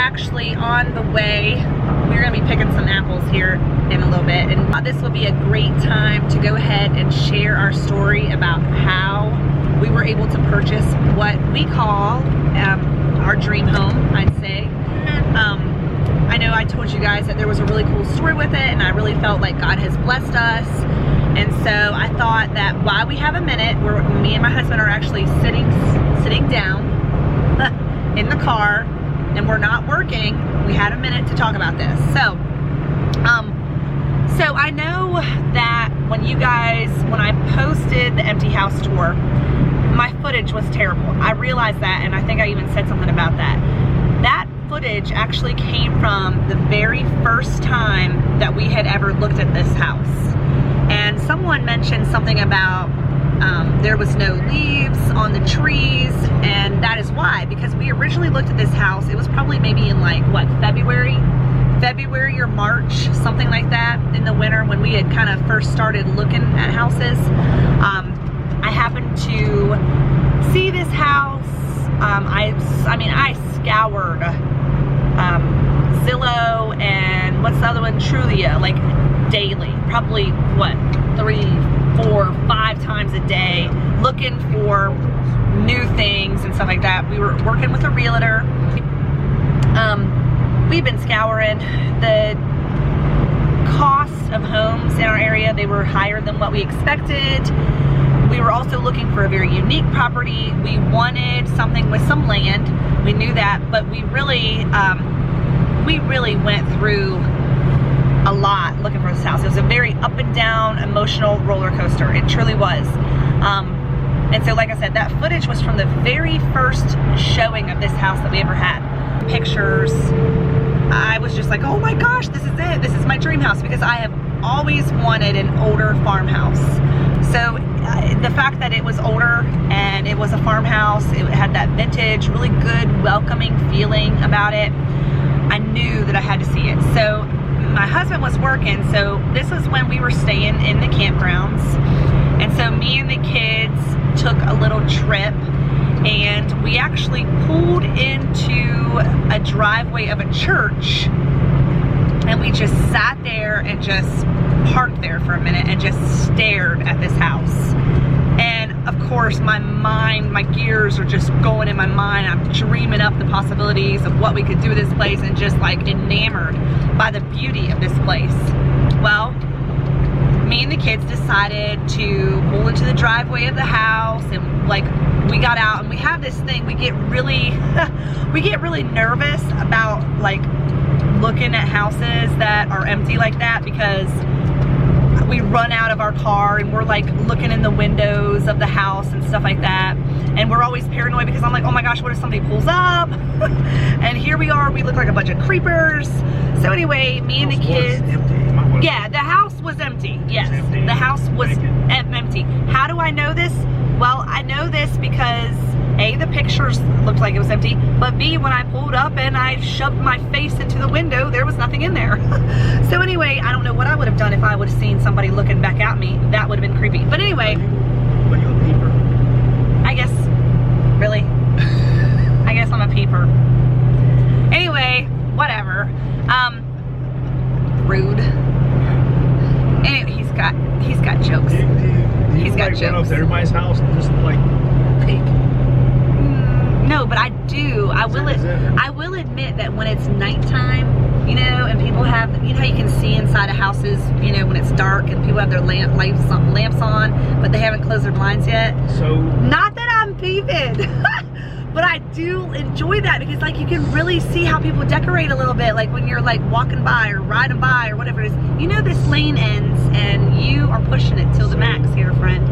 actually on the way. We're gonna be picking some apples here in a little bit, and this will be a great time to go ahead and share our story about how we were able to purchase what we call our dream home, I'd say. I know I told you guys that there was a really cool story with it, and I really felt like God has blessed us. And so I thought that while we have a minute, where me and my husband are actually sitting down in the car, and we're not working, we had a minute to talk about this. So I know that when I posted the empty house tour, my footage was terrible. I realized that, and I think I even said something about that. That footage actually came from the very first time that we had ever looked at this house. And someone mentioned something about there was no leaves on the trees, and that is why, because we originally looked at this house, it was probably maybe in like, what, February or March, something like that, in the winter when we had kind of first started looking at houses. I happened to see this house. I mean, I scoured Zillow and what's the other one, Trulia, like daily, probably what, 3, 4, 5 times a day, looking for new things and stuff like that. We were working with a realtor. We've been scouring. The cost of homes in our area, they were higher than what we expected. We were also looking for a very unique property. We wanted something with some land. We knew that, but we really went through a lot looking for this house. It was a very up and down emotional roller coaster. It truly was. And so, like I said, that footage was from the very first showing of this house that we ever had. Pictures. I was just like, oh my gosh, this is it. This is my dream house, because I have always wanted an older farmhouse. So the fact that it was older and it was a farmhouse, it had that vintage, really good, welcoming feeling about it, I knew that I had to see it. So my husband was working, so this is when we were staying in the campgrounds. And so me and the kids took a little trip, and we actually pulled into a driveway of a church, and we just sat there and just parked there for a minute and just stared at this house. And of course, my gears are just going in my mind. I'm dreaming up the possibilities of what we could do with this place, and just like enamored by the beauty of this place. Well, me and the kids decided to pull into the driveway of the house, and like we got out, and we have this thing, we get really nervous about like looking at houses that are empty like that, because we run out of our car and we're like looking in the windows of the house and stuff like that, and we're always paranoid, because I'm like, oh my gosh, what if somebody pulls up? And here we are, we look like a bunch of creepers. So anyway, me and the kids, yeah, the house was empty. Yes, the house was empty. How do I know this? Well, I know this because A, the pictures looked like it was empty, but B, when I pulled up and I shoved my face into the window, there was nothing in there. So anyway, I don't know what I would have done if I would have seen somebody looking back at me. That would have been creepy. But anyway. Are you a peeper? I guess, really? I guess I'm a peeper. Anyway, whatever. Rude. Anyway, he's got jokes. He's got jokes. Run up to everybody's house and just like peek. No, but I do. I will admit that when it's nighttime, you know, and people have, you know how you can see inside of houses, you know, when it's dark and people have their lamps on, but they haven't closed their blinds yet. So not that I'm peeping, but I do enjoy that, because like you can really see how people decorate a little bit, like when you're like walking by or riding by or whatever it is. You know, this lane ends and you are pushing it till the max here, friend.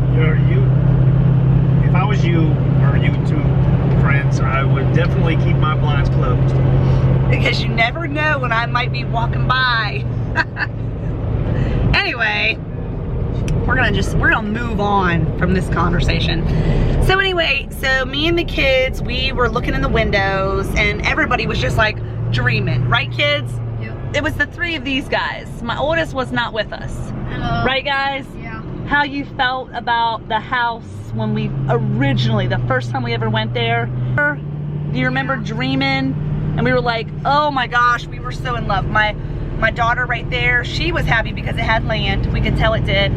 If I was you, or you two friends, I would definitely keep my blinds closed. Because you never know when I might be walking by. Anyway, we're gonna move on from this conversation. So anyway, so me and the kids, we were looking in the windows, and everybody was just like dreaming, right kids? Yep. It was the 3 of these guys. My oldest was not with us. Hello. Right guys? Yeah. How you felt about the house when we originally, the first time we ever went there? Do you remember dreaming And we were like, oh my gosh, we were so in love. My daughter right there, she was happy because it had land. We could tell it did.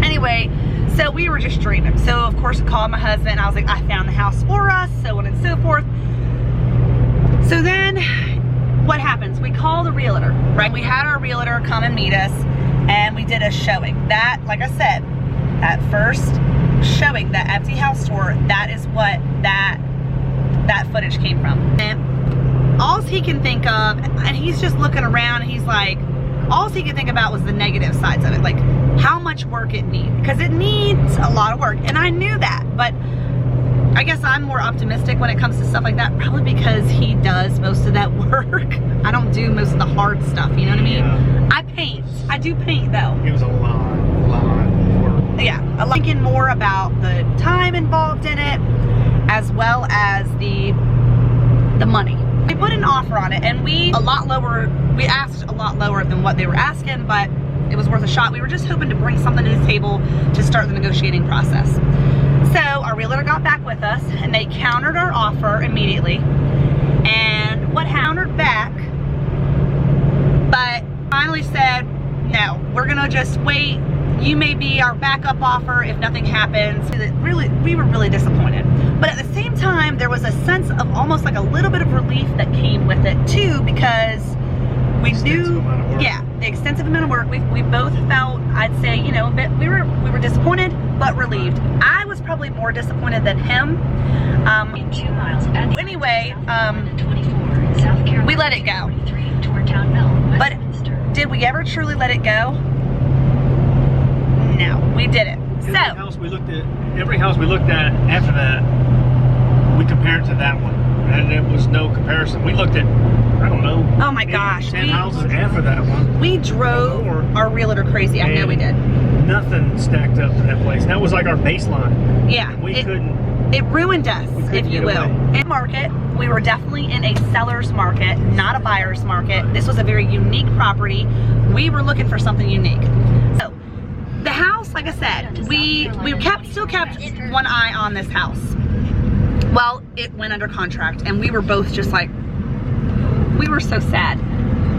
Anyway, so we were just dreaming. So of course I called my husband. I was like, I found the house for us, so on and so forth. So then what happens? We call the realtor, right? We had our realtor come and meet us, and we did a showing. That, like I said, that first showing, that empty house tour, that is what that footage came from. And all he can think of, and he's just looking around, and he's like, all he could think about was the negative sides of it, like how much work it needs, because it needs a lot of work. And I knew that, but I guess I'm more optimistic when it comes to stuff like that, probably because he does most of that work. I don't do most of the hard stuff, you know what I mean? Yeah. I paint. I do paint though. It was a lot of work. Yeah, I'm thinking more about the time involved in it, as well as the money. We put an offer on it, and we asked a lot lower than what they were asking, but it was worth a shot. We were just hoping to bring something to the table to start the negotiating process. So our realtor got back with us, and they countered our offer immediately. And what countered back, but finally said, no, we're gonna just wait. You may be our backup offer if nothing happens. We were really disappointed. But at the same time, there was a sense of almost like a little bit of relief that came with it too, because we knew, yeah, the extensive amount of work. We both felt, I'd say, you know, a bit, we were disappointed but relieved. I was probably more disappointed than him. Anyway, we let it go. But did we ever truly let it go? No, we didn't. Every house we looked at after that, we compared to that one, and it was no comparison. We looked at, I don't know, oh my gosh, 10 houses after that one. We drove our realtor crazy. I know we did. Nothing stacked up to that place. That was like our baseline. Yeah, It ruined us, if you will. In market, we were definitely in a seller's market, not a buyer's market. This was a very unique property. We were looking for something unique. So the house, like I said, we still kept one eye on this house. Well, it went under contract, and we were both just like, we were so sad.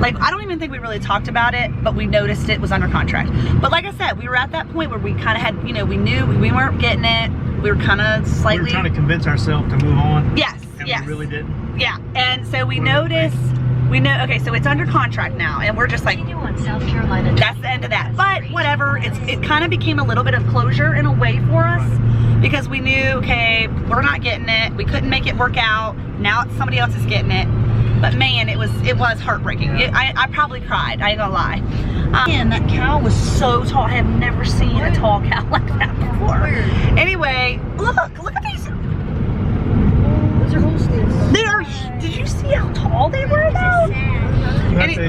Like, I don't even think we really talked about it, but we noticed it was under contract. But like I said, we were at that point where we kind of had, you know, we knew we weren't getting it. We were kind of slightly... We were trying to convince ourselves to move on. Yes, and yes. we really didn't. Yeah, and so we noticed, okay, so it's under contract now, and we're just like, that's the end of that. But whatever, it kind of became a little bit of closure in a way for us, because we knew, okay, we're not getting it. We couldn't make it work out. Now somebody else is getting it. But man, it was heartbreaking. Yeah. I probably cried, I ain't gonna lie. And that cow was so tall. I have never seen a tall cow like that before. Anyway, look at these. Those are Holsteins. They are, did you see how tall they were though? You have to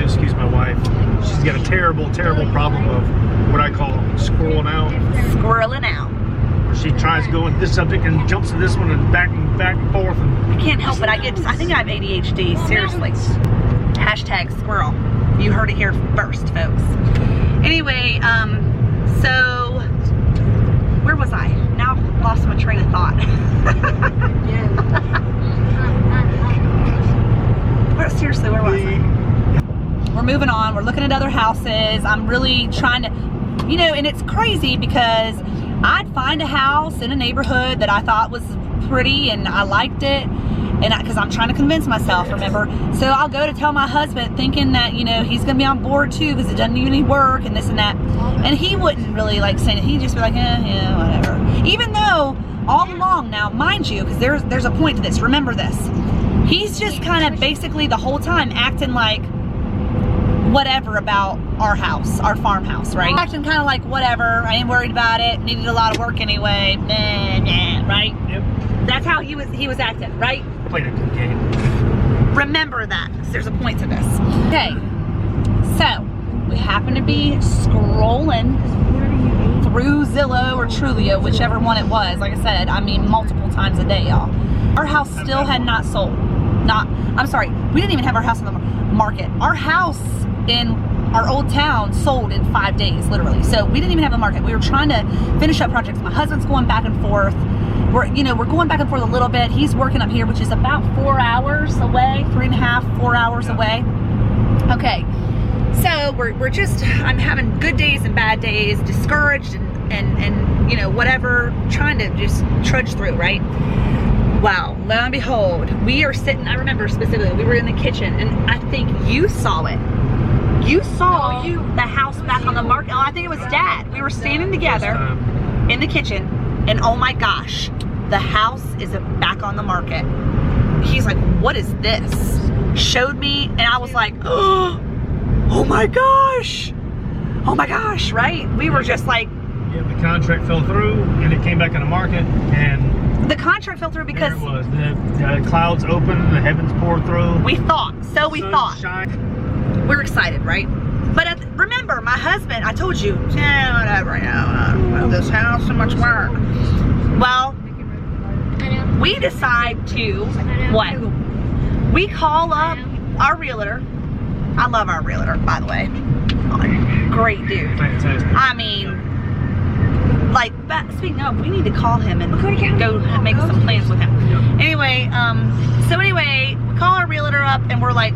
excuse my wife. She's got a terrible, terrible problem of what I call squirreling out. Squirreling out. She tries going this subject and jumps to this one and back and forth. And I can't help it. I think I have ADHD. Seriously. Hashtag squirrel. You heard it here first, folks. Anyway, so where was I? Now I've lost my train of thought. Seriously, where was I? We're moving on. We're looking at other houses. I'm really trying to, you know, and it's crazy because I'd find a house in a neighborhood that I thought was pretty and I liked it, and because I'm trying to convince myself, remember? So I'll go to tell my husband thinking that, you know, he's gonna be on board too because it doesn't need any work and this and that, and he wouldn't really like saying it. He'd just be like, yeah, whatever. Even though all along now, mind you, because there's a point to this, remember this, he's just kind of basically the whole time acting like whatever about our house, our farmhouse, right? Acting kind of like whatever, I ain't worried about it, needed a lot of work anyway, right? Yep. That's how he was acting, right? Played a good game. Remember that, because there's a point to this. Okay, so we happen to be scrolling through Zillow or Trulio, whichever one it was. Like I said, I mean multiple times a day, y'all. Our house still had not sold. I'm sorry, we didn't even have our house on the market. Our house in our old town sold in 5 days, literally. So we didn't even have a market. We were trying to finish up projects. My husband's going back and forth. we're going back and forth a little bit. He's working up here, which is about 4 hours away, 3.5, 4 hours away. Okay, so I'm having good days and bad days, discouraged and you know, whatever, trying to just trudge through, right? Wow, lo and behold, we are sitting, I remember specifically, we were in the kitchen, and I think you saw it. You saw the house back on the market. Oh, I think it was Dad. We were standing together in the kitchen, and oh my gosh, the house is back on the market. He's like, what is this? Showed me, and I was like, oh my gosh, right? We were just like, yeah, the contract fell through, and it came back on the market, and the contract fell through because there it was. The clouds opened, the heavens poured through. We thought. We're excited, right? But remember, my husband, I told you, yeah, whatever, this house, so much work. Well, we decide to, what? We call up our realtor. I love our realtor, by the way. Great dude. Fantastic. I mean, like, speaking of, we need to call him and go make some plans with him. Yep. Anyway, we call our realtor up and we're like,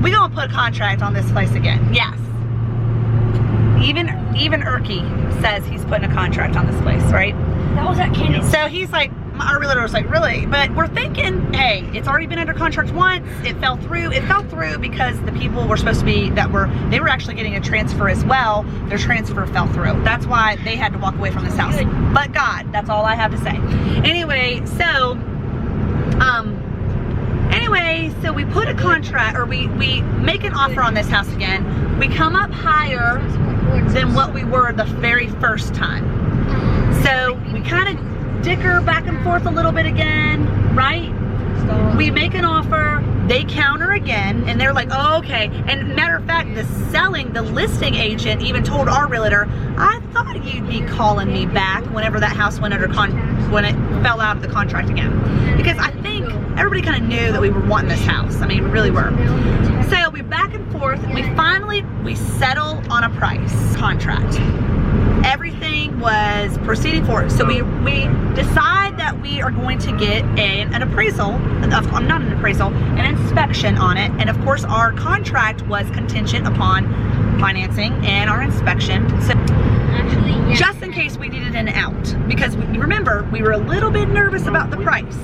we gonna put a contract on this place again. Yes. Even Erky says he's putting a contract on this place, right? That was at Candy. So he's like, our realtor was like, really? But we're thinking, hey, it's already been under contract once. It fell through. It fell through because the people were supposed to be, they were actually getting a transfer as well. Their transfer fell through. That's why they had to walk away from this house. But God, that's all I have to say. Anyway, so we put a contract, or we make an offer on this house again. We come up higher than what we were the very first time. So we kind of dicker back and forth a little bit again, right? We make an offer, they counter again, and they're like, oh, okay. And matter of fact, the listing agent even told our realtor, I thought you'd be calling me back whenever that house went under when it fell out of the contract again. Because I think everybody kind of knew that we were wanting this house. I mean, we really were. So we back and forth, and we settle on a price contract. Everything was proceeding forward. So we decide that we are going to get an appraisal, not an appraisal, an inspection on it. And of course our contract was contingent upon financing and our inspection. So just in case we needed an out, because remember, we were a little bit nervous about the price.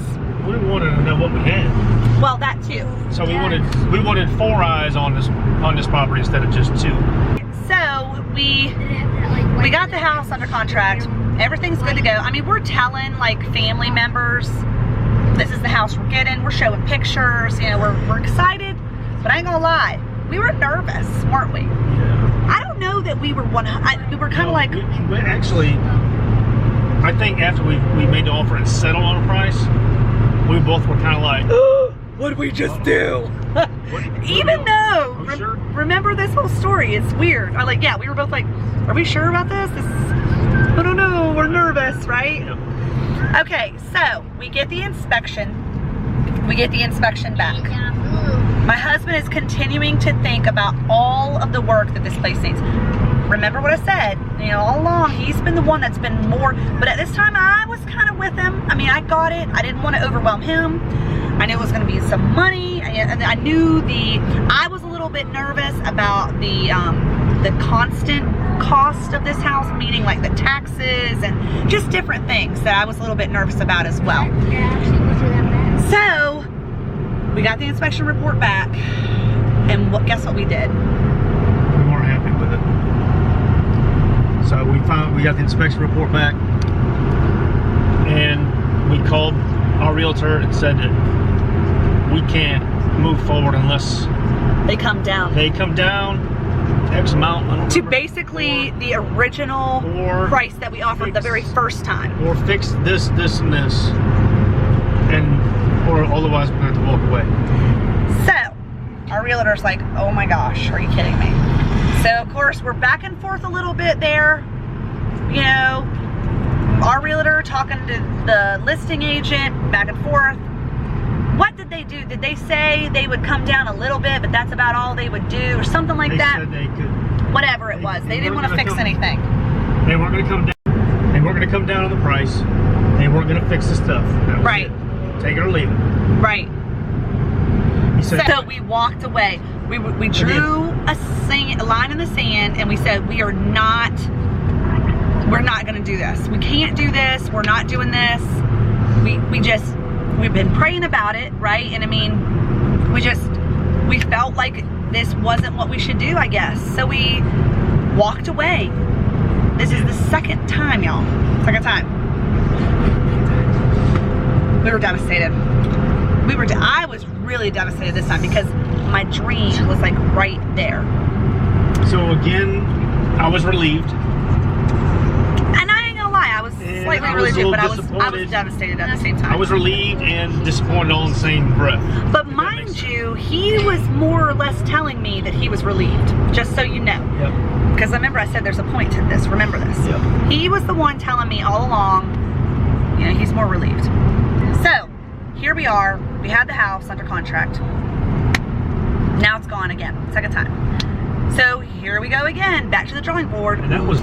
We wanted to know what we had. Well, that too. So we wanted 4 eyes on this property instead of just 2. So we got the house under contract. Everything's good to go. I mean, we're telling like family members, this is the house we're getting. We're showing pictures. You know, we're excited. But I ain't gonna lie, we were nervous, weren't we? Yeah. I don't know that we were we were kind of like. We actually, I think after we made the offer and settled on a price, we both were kind of like, what did we just do? Even though, remember this whole story, it's weird. We were both like, are we sure about this? I don't know, we're nervous, right? Yep. Okay, so we get the inspection. We get the inspection back. My husband is continuing to think about all of the work that this place needs. Remember what I said, you know, all along, he's been the one that's been more, but at this time I was kind of with him. I mean, I got it. I didn't want to overwhelm him. I knew it was going to be some money, and I knew I was a little bit nervous about the constant cost of this house, meaning like the taxes and just different things that I was a little bit nervous about as well. So we got the inspection report back, and guess what we did? We weren't happy with it. So we got the inspection report back, and we called our realtor and said that we can't move forward unless they come down. They come down X amount to basically the original price that we offered the very first time. Or fix this, this, and this, or otherwise we're going to have to walk away. So our realtor's like, oh my gosh, are you kidding me? So of course we're back and forth a little bit there. You know, our realtor talking to the listing agent, back and forth. What did they do? Did they say they would come down a little bit, but that's about all they would do, or something like that? They said they could. Whatever it was, they didn't want to fix anything. They weren't going to come down. They weren't going to come down on the price. They weren't gonna fix the stuff. That was Right. it. Take it or leave it. Right. He said, So we walked away. We drew a line in the sand, and we said we're not going to do this. We can't do this. We're not doing this. We've been praying about it, right? And I mean, we felt like this wasn't what we should do, I guess. So we walked away. This is the second time, y'all. Second time. We were devastated. I was really devastated this time because my dream was like right there. So again, I was relieved. And I ain't gonna lie, I was slightly I was relieved, a little but I was disappointed. devastated at the same time. I was relieved and disappointed all in the same breath. But mind you, he was more or less telling me that he was relieved, just so you know. Yep. Because remember I said there's a point to this, remember this. Yep. He was the one telling me all along, you know, he's more relieved. So, here we are, we had the house under contract. Now it's gone again, second time. So here we go again, back to the drawing board. And that was...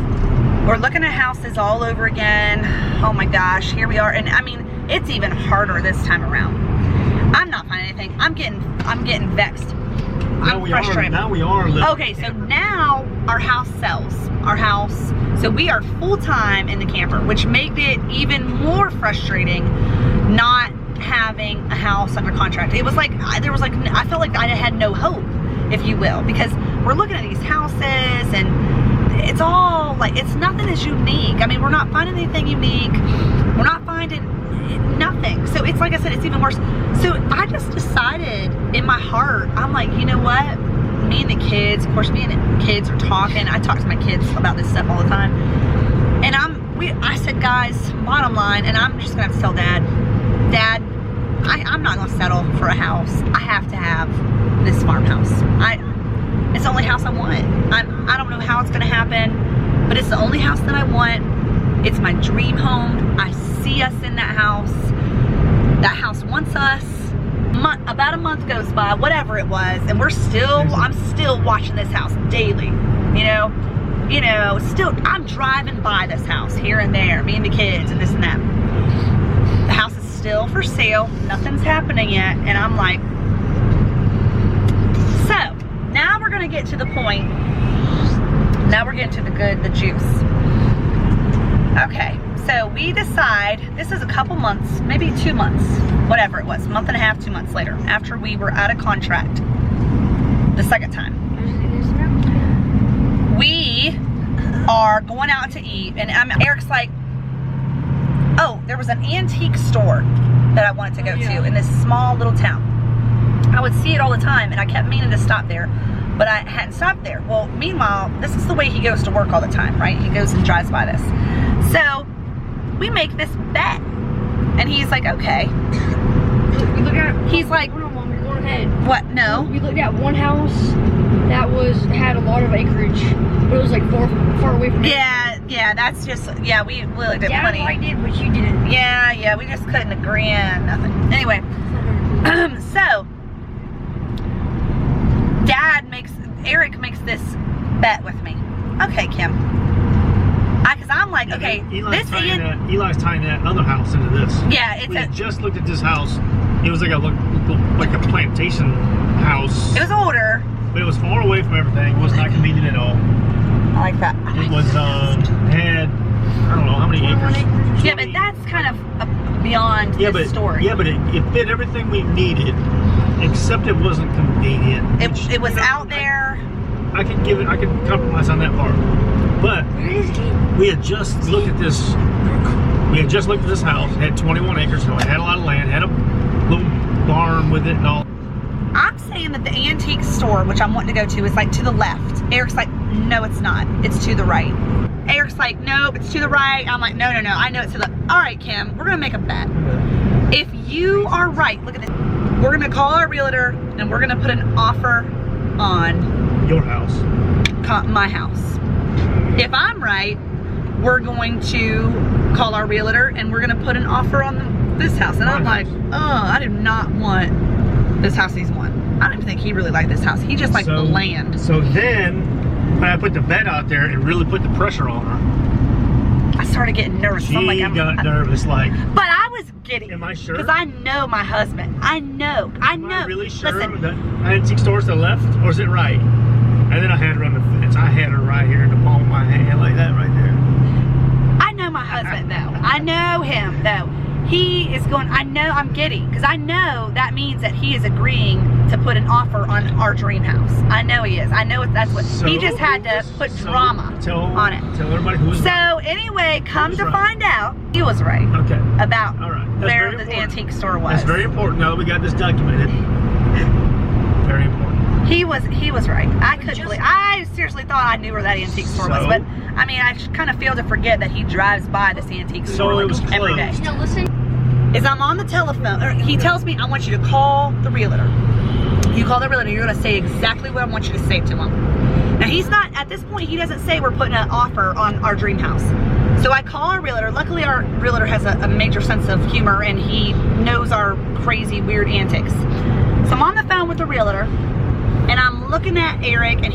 We're looking at houses all over again. Oh my gosh, here we are. And I mean, it's even harder this time around. I'm not finding anything. I'm getting vexed. I'm frustrated. Now we are living. Okay, so now our house sells. Our house. So we are full-time in the camper, which made it even more frustrating not having a house under contract. It was like, I felt like I had no hope, if you will, because we're looking at these houses and it's all like, it's nothing is unique. I mean, we're not finding anything unique. We're not finding nothing. So it's like I said, it's even worse. So I just decided in my heart, I'm like, you know what? Me and the kids, of course, me and the kids are talking. I talk to my kids about this stuff all the time. And I said, guys, bottom line, and I'm just gonna have to tell Dad, I'm not gonna settle for a house. I have to have this farmhouse. It's the only house I want. I don't know how it's gonna happen, but it's the only house that I want. It's my dream home. I see us in that house. That house wants us. About a month goes by, whatever it was, and I'm still watching this house daily. You know, still, I'm driving by this house here and there, me and the kids and this and that. The house is still for sale. Nothing's happening yet, and I'm like, so now we're gonna get to the point. Now we're getting to the juice. Okay, so we decide, this is a couple months, maybe 2 months, whatever it was, month and a half, 2 months later, after we were out of contract the second time. We are going out to eat, and Eric's like, oh, there was an antique store that I wanted to go to in this small little town. I would see it all the time, and I kept meaning to stop there, but I hadn't stopped there. Well, meanwhile, this is the way he goes to work all the time, right? He goes and drives by this. So we make this bet, and he's like, okay. He's like, what? No. We looked at one house that had a lot of acreage, but it was like far away from. Yeah, that's just, yeah, we looked at plenty. I did, but you didn't. Yeah, we just couldn't agree on nothing. Anyway, so Eric makes this bet with me. Okay, Kim. Because I'm like, okay, Eli's tying that other house into this. Yeah, we just looked at this house. It was like a plantation house. It was older, but it was far away from everything. It was not convenient at all. I like that. It was had, I don't know how many acres. Yeah, but that's kind of beyond the story. Yeah, but it fit everything we needed, except it wasn't convenient. It was out there. I could compromise on that part. But we had just looked at this. We had just looked at this house. It had 21 acres, so it had a lot of land. Had a little barn with it and all. I'm saying that the antique store, which I'm wanting to go to, is like to the left. Eric's like, no, it's not. It's to the right. Eric's like, no, it's to the right. I'm like, no. I know it's to the. All right, Kim, we're gonna make a bet. If you are right, look at this. We're gonna call our realtor and we're gonna put an offer on your house, my house. If I'm right, we're going to call our realtor and we're gonna put an offer on this house. And I'm like, oh, I do not want this house he's won. I don't even think he really liked this house. He just liked the land. So then, when I put the bet out there and really put the pressure on her, I started getting nervous. She I'm like, got nervous, like. But I was giddy. Am I sure? Because I know my husband. I know. Am I really sure Listen, that antique store's to the left, or is it right? And then I had her on the fence. I had her right here in the palm of my hand, like that right there. I know my husband, though. I know him, though. He is going, I know I'm giddy, because I know that means that he is agreeing to put an offer on our dream house. I know he is. I know that's what, he just had to put drama on it. Tell everybody who was right. So anyway, come to find out, he was right. Okay. About All right. where the antique store was. That's very important now that we got this documented. Very important. He was right. I couldn't believe, I seriously thought I knew where that antique store was, but I mean, I kind of fail to forget that he drives by this antique store it was every day. Now listen. Is I'm on the telephone, or he tells me, I want you to call the realtor. You call the realtor, you're gonna say exactly what I want you to say to him. Now he's not, at this point, he doesn't say we're putting an offer on our dream house. So I call our realtor. Luckily our realtor has a major sense of humor and he knows our crazy, weird antics. So I'm on the phone with the realtor and I'm looking at Eric and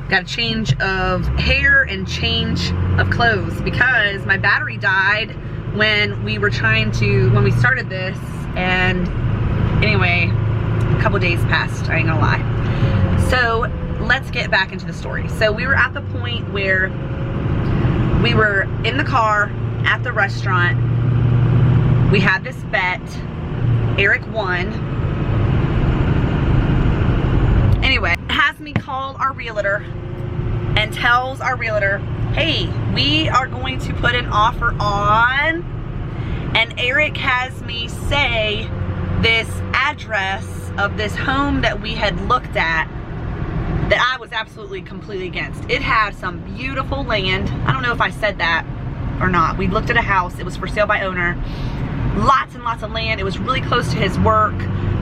got a change of hair and change of clothes because my battery died when we started this, and anyway, a couple days passed, I ain't gonna lie. So let's get back into the story. So we were at the point where we were in the car at the restaurant. We had this bet. Eric won. Anyway, has me call our realtor and tells our realtor, hey, we are going to put an offer on, and Eric has me say this address of this home that we had looked at that I was absolutely completely against. It had some beautiful land. I don't know if I said that or not. We looked at a house. It was for sale by owner. Lots and lots of land. It was really close to his work.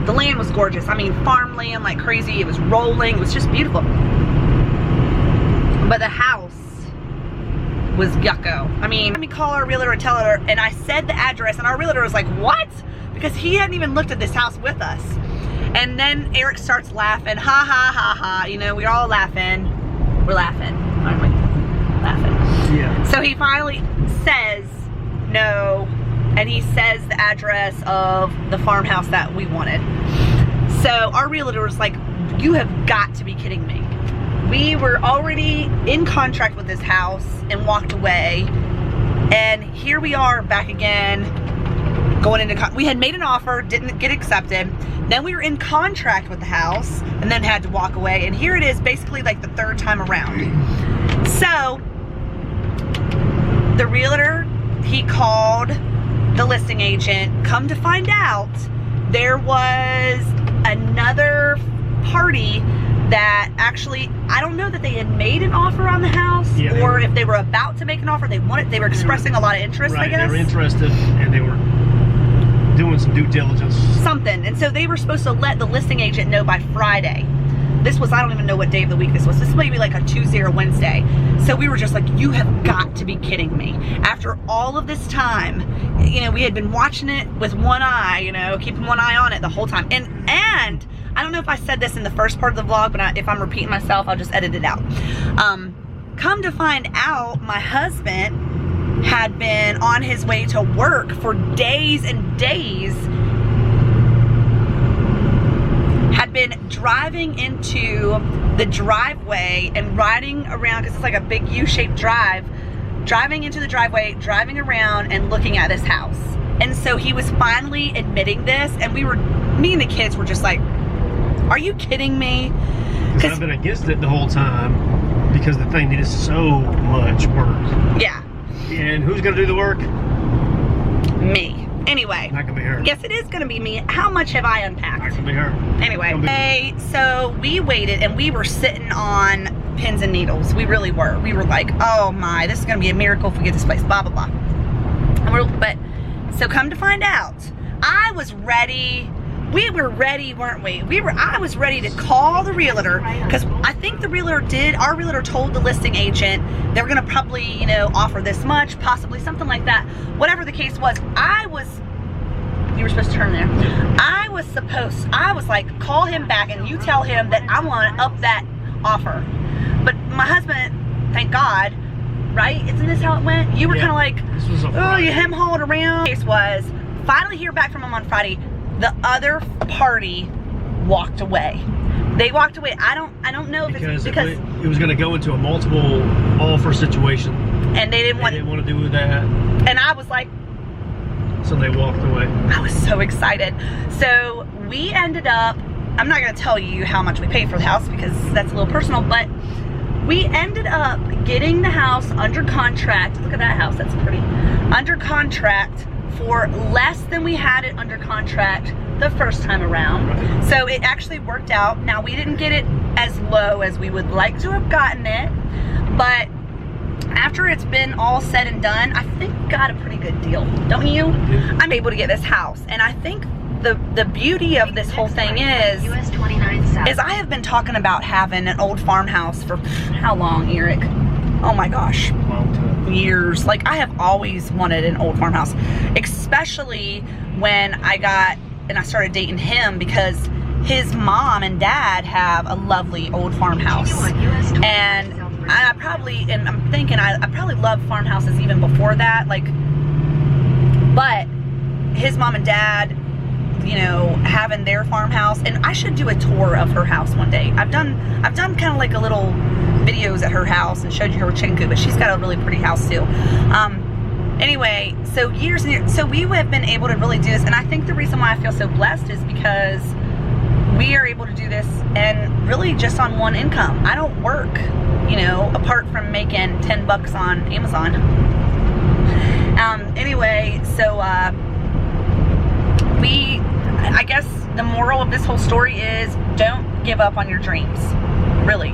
The land was gorgeous. I mean, farmland like crazy. It was rolling. It was just beautiful. But the house was yucko. I mean, let me call our realtor and tell her, and I said the address, and our realtor was like, what? Because he hadn't even looked at this house with us. And then Eric starts laughing, ha ha ha ha, you know, we're all laughing. We're laughing, aren't we? Laughing. Yeah. So he finally says no, and he says the address of the farmhouse that we wanted. So our realtor was like, you have got to be kidding me. We were already in contract with this house and walked away, and here we are back again going into we had made an offer, didn't get accepted, then we were in contract with the house and then had to walk away, and here it is basically like the third time around. So the realtor, he called the listing agent. Come to find out, there was another party that actually, I don't know that they had made an offer on the house, or if they were about to make an offer. They were expressing a lot of interest, I guess. They were interested, and they were doing some due diligence. Something. And so they were supposed to let the listing agent know by Friday. This was, I don't even know what day of the week this was. This might be like a Tuesday or Wednesday. So we were just like, you have got to be kidding me. After all of this time, you know, we had been watching it with one eye, you know, keeping one eye on it the whole time. And I don't know if I said this in the first part of the vlog, but if I'm repeating myself, I'll just edit it out. Come to find out, my husband had been on his way to work for days and days, had been driving into the driveway and riding around, because it's like a big U-shaped drive, driving into the driveway, driving around and looking at this house. And so he was finally admitting this, and me and the kids were just like, are you kidding me? Because I've been against it the whole time because the thing needed so much work. Yeah. And who's gonna do the work? Me. Anyway. Not gonna be her. Yes, it is gonna be me. How much have I unpacked? Not gonna be her. Anyway, so we waited and we were sitting on pins and needles. We really were. We were like, oh my, this is gonna be a miracle if we get this place, blah, blah, blah. So come to find out, I was ready. We were ready, weren't we? I was ready to call the realtor, because I think our realtor told the listing agent they were gonna probably, you know, offer this much, possibly something like that. Whatever the case was, you were supposed to turn there. I was like, call him back and you tell him that I want to up that offer. But my husband, thank God, right? Isn't this how it went? You were Yeah. kind of like, This was a oh, Friday. you hem-hawed around. Case was, finally hear back from them on Friday. The other party walked away. They walked away. I don't know if it's because it was going to go into a multiple offer situation. and they didn't want to do that. and I was like, So they walked away. I was so excited. So we ended up, I'm not going to tell you how much we paid for the house because that's a little personal, but we ended up getting the house under contract. Look at that house, that's pretty. Under contract for less than we had it under contract the first time around. Right. So it actually worked out. Now we didn't get it as low as we would like to have gotten it, but after it's been all said and done, I think we got a pretty good deal, don't you? Yeah. I'm able to get this house, and I think the beauty of this whole thing is I have been talking about having an old farmhouse for how long, Eric? Oh my gosh, Long time. years. Like, I have always wanted an old farmhouse, especially when I started dating him, because his mom and dad have a lovely old farmhouse. And I'm thinking I probably loved farmhouses even before that, like, but his mom and dad, you know, having their farmhouse, and I should do a tour of her house one day. I've done kind of like a little videos at her house and showed you her chicken coop, but she's got a really pretty house too. Anyway, so years and years, so we have been able to really do this, and I think the reason why I feel so blessed is because we are able to do this and really just on one income. I don't work, you know, apart from making 10 bucks on Amazon. Anyway, so I guess the moral of this whole story is don't give up on your dreams, really.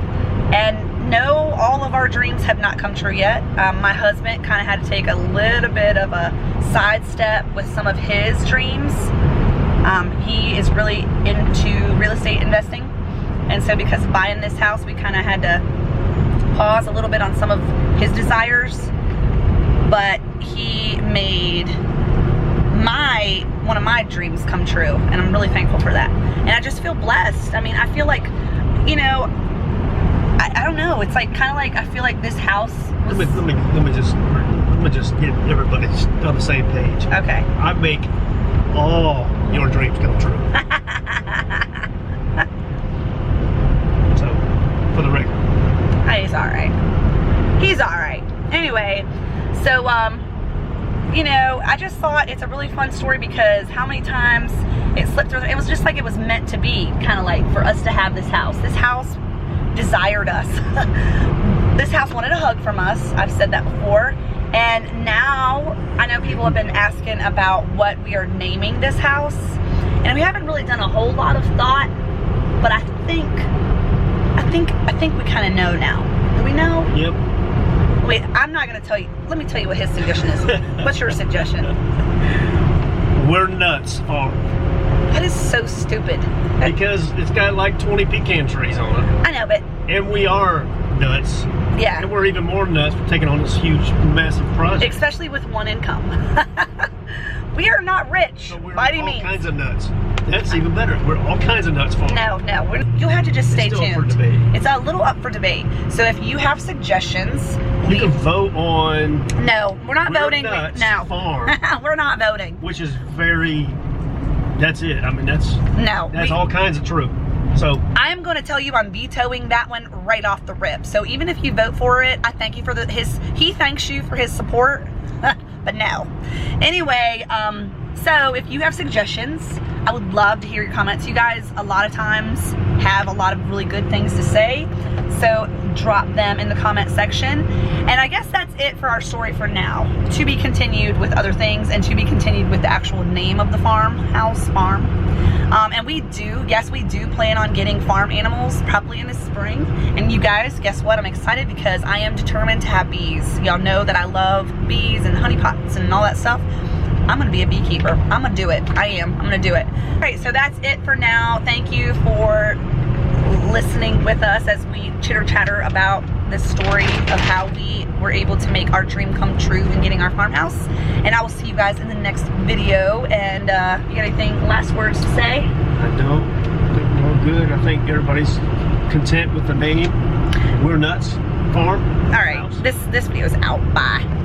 And no, all of our dreams have not come true yet. My husband kind of had to take a little bit of a sidestep with some of his dreams. He is really into real estate investing, and so because of buying this house, we kind of had to pause a little bit on some of his desires, but he made one of my dreams come true, and I'm really thankful for that. And I just feel blessed. I mean, I feel like, you know, I don't know, it's like kind of like I feel like this house was... Let me just get everybody on the same page. Okay. I make all your dreams come true. So, for the record. He's alright. He's alright. Anyway, so, you know, I just thought it's a really fun story because how many times it slipped through, it was just like it was meant to be, kind of like for us to have this house. This house desired us. This house wanted a hug from us. I've said that before. And now I know people have been asking about what we are naming this house, and we haven't really done a whole lot of thought, but I think we kind of know now. Do we know? Yep. Wait, I'm not gonna tell you. Let me tell you what his suggestion is. What's your suggestion? We're nuts on it. That is so stupid. Because it's got like 20 pecan trees on it. I know, but And we are nuts. yeah. And we're even more nuts for taking on this huge, massive project. Especially with one income. We are not rich So we're by any all means. kinds of nuts. That's even better. We're all kinds of nuts for No, you'll have to just stay It's still up tuned. for debate. It's a little up for debate. So if you have suggestions, You can vote on no, we're not We're voting. Nuts No, Farm, we're not voting. which is very. That's it. I mean, that's No, all kinds of true. So I am going to tell you I'm vetoing that one right off the rip. So even if you vote for it, I thank you for he thanks you for his support, but no. Anyway, so if you have suggestions, I would love to hear your comments. You guys, a lot of times, have a lot of really good things to say, so drop them in the comment section. And I guess that's it for our story for now. To be continued with other things, and to be continued with the actual name of the farmhouse, farm. And we do plan on getting farm animals probably in the spring. And you guys, guess what? I'm excited because I am determined to have bees. Y'all know that I love bees and honey pots and all that stuff. I'm gonna be a beekeeper. I'm gonna do it. I'm gonna do it. All right, so that's it for now. Thank you for listening with us as we chitter chatter about the story of how we were able to make our dream come true in getting our farmhouse. And I will see you guys in the next video. And you got anything, last words to say? I don't think we're all good. I think everybody's content with the name. We're nuts. Farm. All right, House. this video is out. Bye.